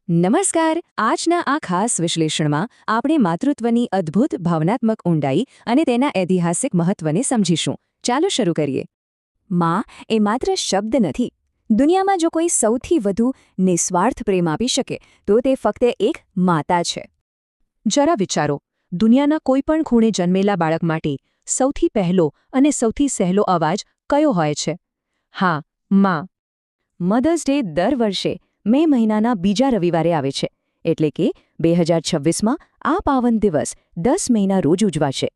નમસ્કાર. આજના આ ખાસ વિશ્લેષણમાં આપણે માતૃત્વની અદ્ભુત ભાવનાત્મક ઊંડાઈ અને તેના ઐતિહાસિક મહત્વને સમજીશું. ચાલો શરૂ કરીએ. માં એ માત્ર શબ્દ નથી. દુનિયામાં જો કોઈ સૌથી વધુ નિસ્વાર્થ પ્રેમ આપી શકે તો તે ફક્ત એક માતા છે. જરા વિચારો, દુનિયાના કોઈપણ ખૂણે જન્મેલા બાળક માટે સૌથી પહેલો અને સૌથી સહેલો અવાજ કયો હોય છે? હા, માં. મધર્સ ડે દર વર્ષે મે મહિનાના બીજા રવિવારે આવે છે, એટલે કે 2026માં આ પાવન દિવસ 10 મહિના રોજ ઉજવાશે.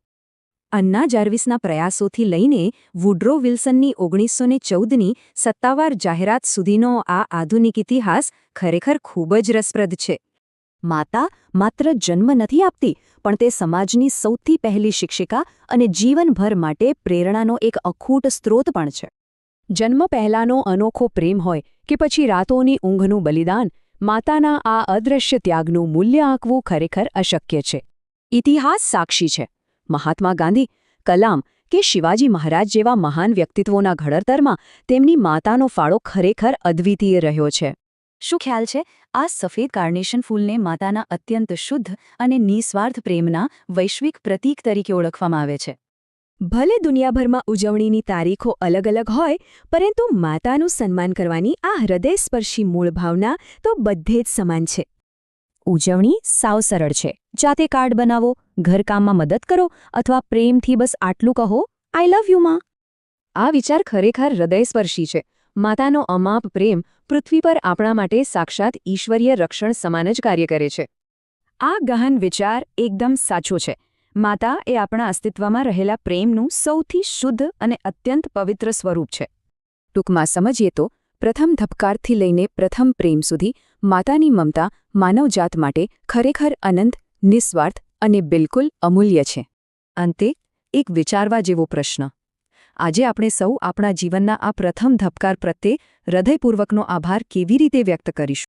અન્ના જાર્વિસના પ્રયાસોથી લઈને વુડ્રો વિલ્સનની 1914ની સત્તાવાર જાહેરાત સુધીનો આ આધુનિક ઇતિહાસ ખરેખર ખૂબ જ રસપ્રદ છે. માતા માત્ર જન્મ નથી આપતી, પણ તે સમાજની સૌથી પહેલી શિક્ષિકા અને જીવનભર માટે પ્રેરણાનો એક અખૂટ સ્ત્રોત પણ છે. જન્મ પહેલાંનો અનોખો પ્રેમ હોય કે પછી રાતોની ઊંઘનું બલિદાન, માતાના આ અદૃશ્ય ત્યાગનું મૂલ્ય આંકવું ખરેખર અશક્ય છે. ઇતિહાસ સાક્ષી છે. મહાત્મા ગાંધી, કલામ કે શિવાજી મહારાજ જેવા મહાન વ્યક્તિત્વોના ઘડતરમાં તેમની માતાનો ફાળો ખરેખર અદ્વિતીય રહ્યો છે. શું ખ્યાલ છે, આ સફેદ કાર્નેશન ફૂલને માતાના અત્યંત શુદ્ધ અને નિસ્વાર્થ પ્રેમના વૈશ્વિક પ્રતીક તરીકે ઓળખવામાં આવે છે. ભલે દુનિયાભરમાં ઉજવણીની તારીખો અલગ અલગ હોય, પરંતુ માતાનું સન્માન કરવાની આ હૃદયસ્પર્શી મૂળ ભાવના તો બધે જ સમાન છે. ઉજવણી સાવ સરળ છે. જાતે કાર્ડ બનાવો, ઘરકામમાં મદદ કરો અથવા પ્રેમથી બસ આટલું કહો, આઈ લવ યુ માં. આ વિચાર ખરેખર હૃદયસ્પર્શી છે. માતાનો અમાપ પ્રેમ પૃથ્વી પર આપણા માટે સાક્ષાત ઈશ્વરીય રક્ષણ સમાન જ કાર્ય કરે છે. આ ગહન વિચાર એકદમ સાચો છે. માતા એ આપણા અસ્તિત્વમાં રહેલા પ્રેમનું સૌથી શુદ્ધ અને અત્યંત પવિત્ર સ્વરૂપ છે. ટૂંકમાં સમજીએ તો પ્રથમ ધબકારથી લઈને પ્રથમ પ્રેમ સુધી માતાની મમતા માનવજાત માટે ખરેખર અનંત, નિસ્વાર્થ અને બિલકુલ અમૂલ્ય છે. અંતે એક વિચારવા જેવો પ્રશ્ન. આજે આપણે સૌ આપણા જીવનના આ પ્રથમ ધબકાર પ્રત્યે હૃદયપૂર્વકનો આભાર કેવી રીતે વ્યક્ત કરીશું?